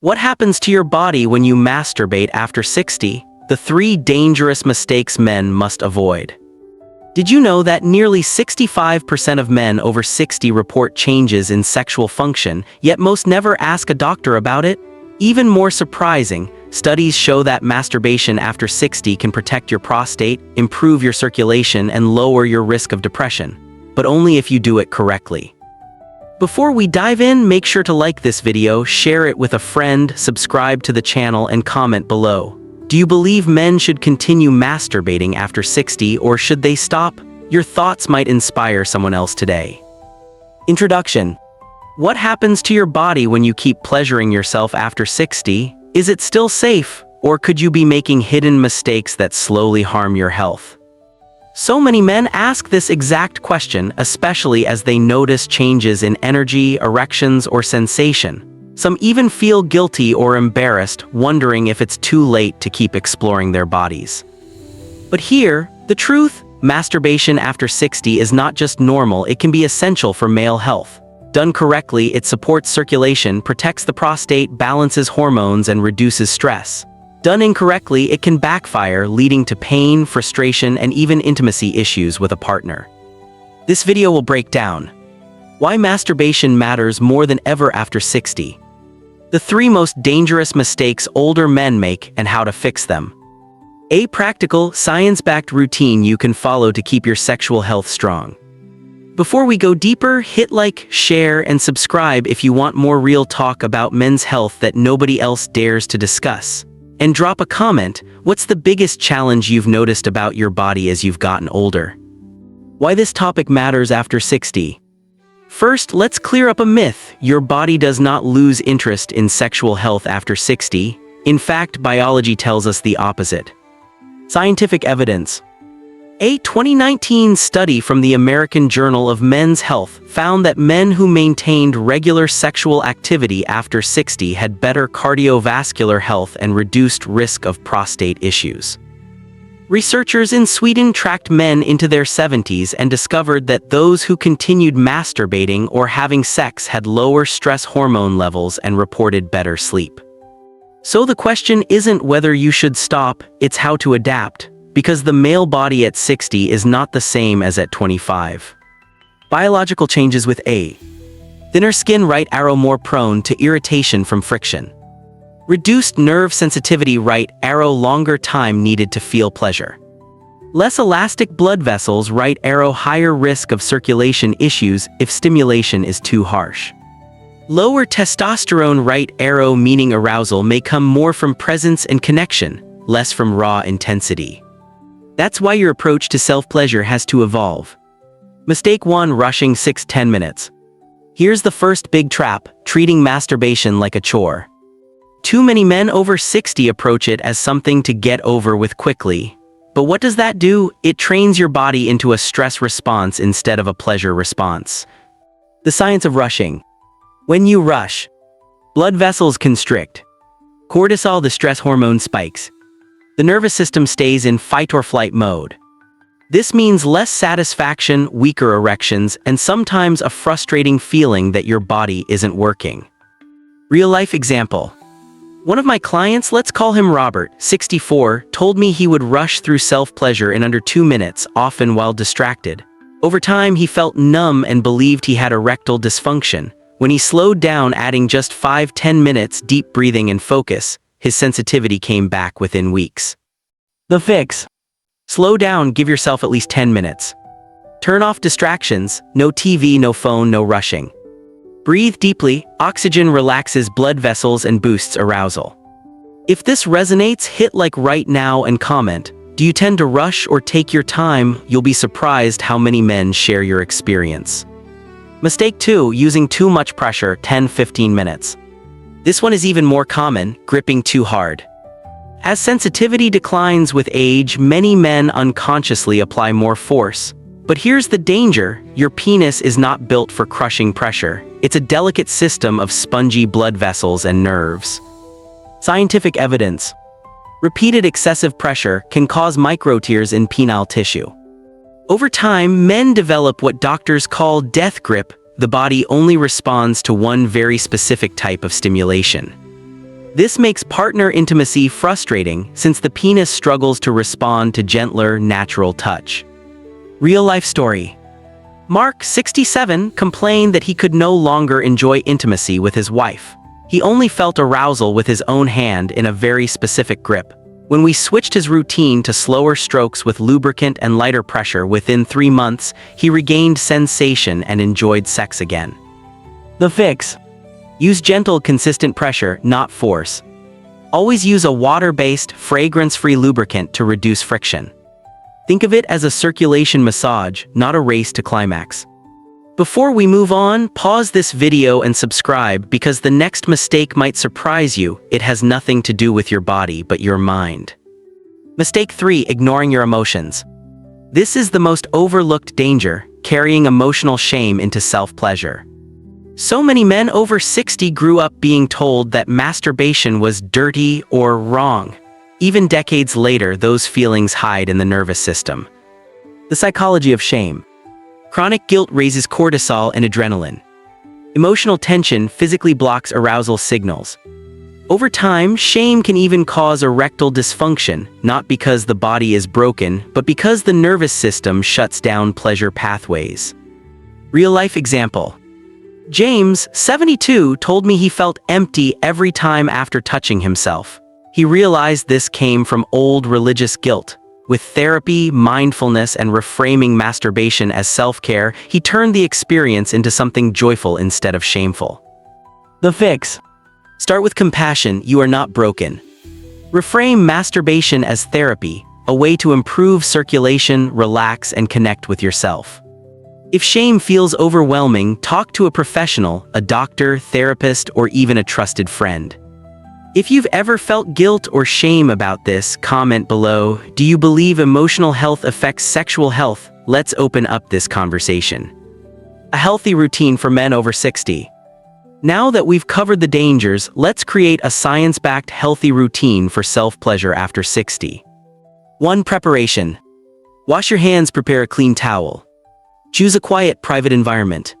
What happens to your body when you masturbate after 60? The 3 dangerous mistakes men must avoid. Did you know that nearly 65% of men over 60 report changes in sexual function, yet most never ask a doctor about it? Even more surprising, studies show that masturbation after 60 can protect your prostate, improve your circulation, and lower your risk of depression. But only if you do it correctly. Before we dive in, make sure to like this video, share it with a friend, subscribe to the channel, and comment below. Do you believe men should continue masturbating after 60, or should they stop? Your thoughts might inspire someone else today. Introduction. What happens to your body when you keep pleasuring yourself after 60? Is it still safe, or could you be making hidden mistakes that slowly harm your health? So many men ask this exact question, especially as they notice changes in energy, erections, or sensation. Some even feel guilty or embarrassed, wondering if it's too late to keep exploring their bodies. But here, the truth: masturbation after 60 is not just normal, it can be essential for male health. Done correctly, it supports circulation, protects the prostate, balances hormones, and reduces stress. Done incorrectly, it can backfire, leading to pain, frustration, and even intimacy issues with a partner. This video will break down why masturbation matters more than ever after 60, the 3 most dangerous mistakes older men make, and how to fix them. A practical, science-backed routine you can follow to keep your sexual health strong. Before we go deeper, hit like, share, and subscribe if you want more real talk about men's health that nobody else dares to discuss. And drop a comment: what's the biggest challenge you've noticed about your body as you've gotten older? Why this topic matters after 60. First, let's clear up a myth. Your body does not lose interest in sexual health after 60. In fact, biology tells us the opposite. Scientific evidence. A 2019 study from the American Journal of Men's Health found that men who maintained regular sexual activity after 60 had better cardiovascular health and reduced risk of prostate issues. Researchers in Sweden tracked men into their 70s and discovered that those who continued masturbating or having sex had lower stress hormone levels and reported better sleep. So the question isn't whether you should stop, it's how to adapt. Because the male body at 60 is not the same as at 25. Biological changes with A. Thinner skin, right arrow more prone to irritation from friction. Reduced nerve sensitivity, right arrow longer time needed to feel pleasure. Less elastic blood vessels, right arrow higher risk of circulation issues if stimulation is too harsh. Lower testosterone, right arrow meaning arousal may come more from presence and connection, less from raw intensity. That's why your approach to self-pleasure has to evolve. Mistake 1: rushing 6-10 minutes. Here's the first big trap: treating masturbation like a chore. Too many men over 60 approach it as something to get over with quickly. But what does that do? It trains your body into a stress response instead of a pleasure response. The science of rushing. When you rush, blood vessels constrict. Cortisol, the stress hormone, spikes. The nervous system stays in fight-or-flight mode. This means less satisfaction, weaker erections, and sometimes a frustrating feeling that your body isn't working. Real-life example. One of my clients, let's call him Robert, 64, told me he would rush through self-pleasure in under 2 minutes, often while distracted. Over time, he felt numb and believed he had erectile dysfunction. When he slowed down, adding just 5-10 minutes, deep breathing and focus, his sensitivity came back within weeks. The fix. Slow down, give yourself at least 10 minutes. Turn off distractions, no TV, no phone, no rushing. Breathe deeply, oxygen relaxes blood vessels and boosts arousal. If this resonates, hit like right now and comment: do you tend to rush or take your time? You'll be surprised how many men share your experience. Mistake 2: using too much pressure, 10-15 minutes. This one is even more common: gripping too hard. As sensitivity declines with age, many men unconsciously apply more force. But here's the danger: your penis is not built for crushing pressure. It's a delicate system of spongy blood vessels and nerves. Scientific evidence. Repeated excessive pressure can cause microtears in penile tissue. Over time, men develop what doctors call death grip. The body only responds to one very specific type of stimulation. This makes partner intimacy frustrating since the penis struggles to respond to gentler, natural touch. Real-life story. Mark, 67, complained that he could no longer enjoy intimacy with his wife. He only felt arousal with his own hand in a very specific grip. When we switched his routine to slower strokes with lubricant and lighter pressure within 3 months, he regained sensation and enjoyed sex again. The fix. Use gentle, consistent pressure, not force. Always use a water-based, fragrance-free lubricant to reduce friction. Think of it as a circulation massage, not a race to climax. Before we move on, pause this video and subscribe because the next mistake might surprise you. It has nothing to do with your body but your mind. Mistake 3. Ignoring your emotions. This is the most overlooked danger, carrying emotional shame into self-pleasure. So many men over 60 grew up being told that masturbation was dirty or wrong. Even decades later, those feelings hide in the nervous system. The psychology of shame. Chronic guilt raises cortisol and adrenaline. Emotional tension physically blocks arousal signals. Over time, shame can even cause erectile dysfunction, not because the body is broken, but because the nervous system shuts down pleasure pathways. Real-life example. James, 72, told me he felt empty every time after touching himself. He realized this came from old religious guilt. With therapy, mindfulness, and reframing masturbation as self-care, he turned the experience into something joyful instead of shameful. The fix. Start with compassion. You are not broken. Reframe masturbation as therapy, a way to improve circulation, relax, and connect with yourself. If shame feels overwhelming, talk to a professional, a doctor, therapist, or even a trusted friend. If you've ever felt guilt or shame about this, comment below. Do you believe emotional health affects sexual health? Let's open up this conversation. A healthy routine for men over 60. Now that we've covered the dangers, let's create a science-backed healthy routine for self-pleasure after 60. 1. Preparation. Wash your hands, prepare a clean towel. Choose a quiet, private environment.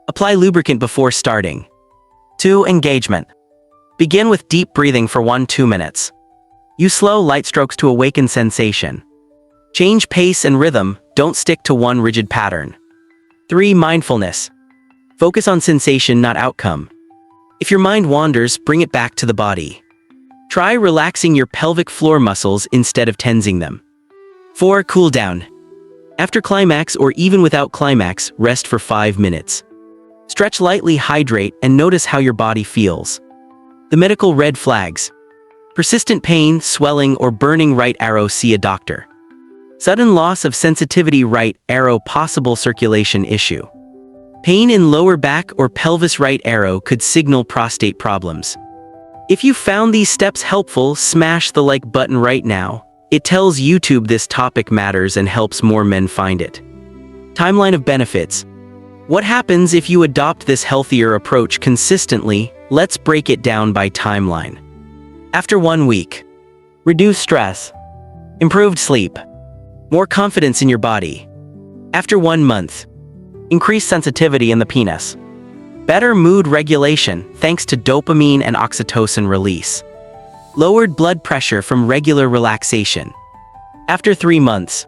Apply lubricant before starting. 2. Engagement. Begin with deep breathing for 1-2 minutes. Use slow, light strokes to awaken sensation. Change pace and rhythm, don't stick to one rigid pattern. 3. Mindfulness. Focus on sensation, not outcome. If your mind wanders, bring it back to the body. Try relaxing your pelvic floor muscles instead of tensing them. 4. Cool down. After climax or even without climax, rest for 5 minutes. Stretch lightly, hydrate, and notice how your body feels. The medical red flags. Persistent pain, swelling, or burning right arrow, see a doctor. Sudden loss of sensitivity, right arrow, possible circulation issue. Pain in lower back or pelvis, right arrow, could signal prostate problems. If you found these steps helpful, smash the like button right now. It tells YouTube this topic matters and helps more men find it. Timeline of benefits. What happens if you adopt this healthier approach consistently? Let's break it down by timeline. After 1 week. Reduce stress. Improved sleep. More confidence in your body. After 1 month. Increased sensitivity in the penis. Better mood regulation thanks to dopamine and oxytocin release. Lowered blood pressure from regular relaxation. After 3 months.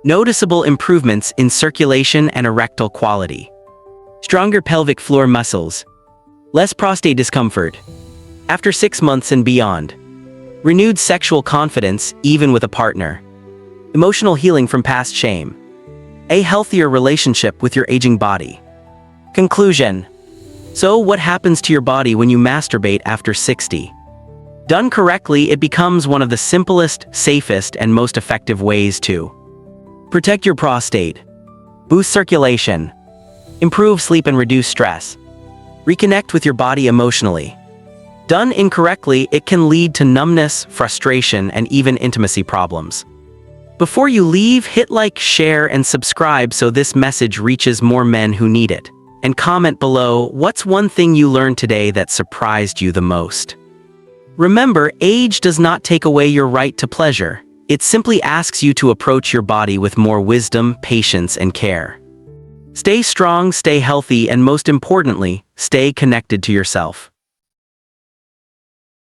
Noticeable improvements in circulation and erectile quality. Stronger pelvic floor muscles. Less prostate discomfort. After 6 months and beyond. Renewed sexual confidence, even with a partner. Emotional healing from past shame. A healthier relationship with your aging body. Conclusion. So, what happens to your body when you masturbate after 60? Done correctly, it becomes one of the simplest, safest, and most effective ways to protect your prostate, boost circulation, improve sleep and reduce stress, reconnect with your body emotionally. Done incorrectly, it can lead to numbness, frustration, and even intimacy problems. Before you leave, hit like, share, and subscribe so this message reaches more men who need it. And comment below, what's one thing you learned today that surprised you the most? Remember, age does not take away your right to pleasure. It simply asks you to approach your body with more wisdom, patience, and care. Stay strong, stay healthy, and most importantly, stay connected to yourself.